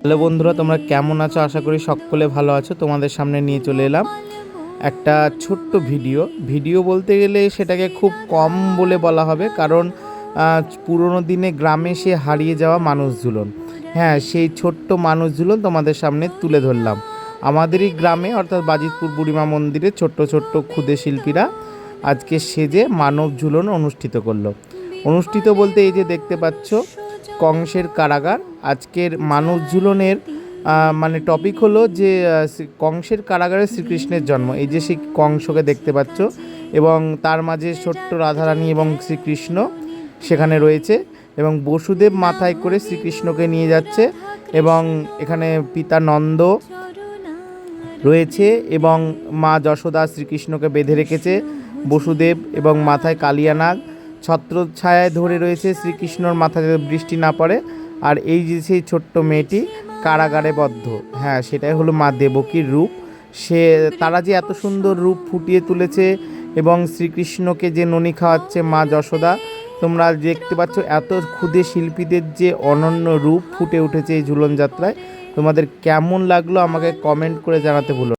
Hello বন্ধুরা, তোমরা কেমন আছো? আশা করি সকলে ভালো আছো। তোমাদের সামনে নিয়ে চলে এলাম একটা ছোট্ট ভিডিও বলতে গেলে সেটাকে খুব কম বলে বলা হবে, কারণ পুরোনো দিনে গ্রামে সে হারিয়ে যাওয়া মানুষজুলন, হ্যাঁ সেই ছোট্ট মানুষজুলন তোমাদের সামনে তুলে ধরলাম। আমাদেরই গ্রামে অর্থাৎ বাজিতপুর বুড়িমা মন্দিরে ছোট্ট ছোট্ট ক্ষুদে শিল্পীরা আজকে সেজে মানব ঝুলন অনুষ্ঠিত বলতে এই যে দেখতে পাচ্ছ কংসের কারাগার। আজকের মানব ঝুলনের মানে টপিক হলো যে কংসের কারাগারে শ্রীকৃষ্ণের জন্ম। এই যে সেই কংসকে দেখতে পাচ্ছ এবং তার মাঝে ছোট্ট রাধারানী এবং শ্রীকৃষ্ণ সেখানে রয়েছে, এবং বসুদেব মাথায় করে শ্রীকৃষ্ণকে নিয়ে যাচ্ছে, এবং এখানে পিতা নন্দ রয়েছে এবং মা যশোদা শ্রীকৃষ্ণকে বেঁধে রেখেছে। বসুদেব এবং মাথায় কালিয়ানাগ ছত্রছায়ায় ধরে রয়েছে শ্রীকৃষ্ণর মাথায় যাতে বৃষ্টি না পড়ে। আর এই যে সেই ছোট্ট মেয়েটি কারাগারে বদ্ধ, হ্যাঁ সেটাই হলো মা দেবকীর রূপ। তারা যে এত সুন্দর রূপ ফুটিয়ে তুলেছে, এবং শ্রীকৃষ্ণকে যে ননি খাওয়াচ্ছে মা যশোদা, তোমরা দেখতে পাচ্ছ এত ক্ষুদে শিল্পীদের যে অনন্য রূপ ফুটে উঠেছে এই ঝুলন যাত্রায়। তোমাদের কেমন লাগলো আমাকে কমেন্ট করে জানাতে ভুলো।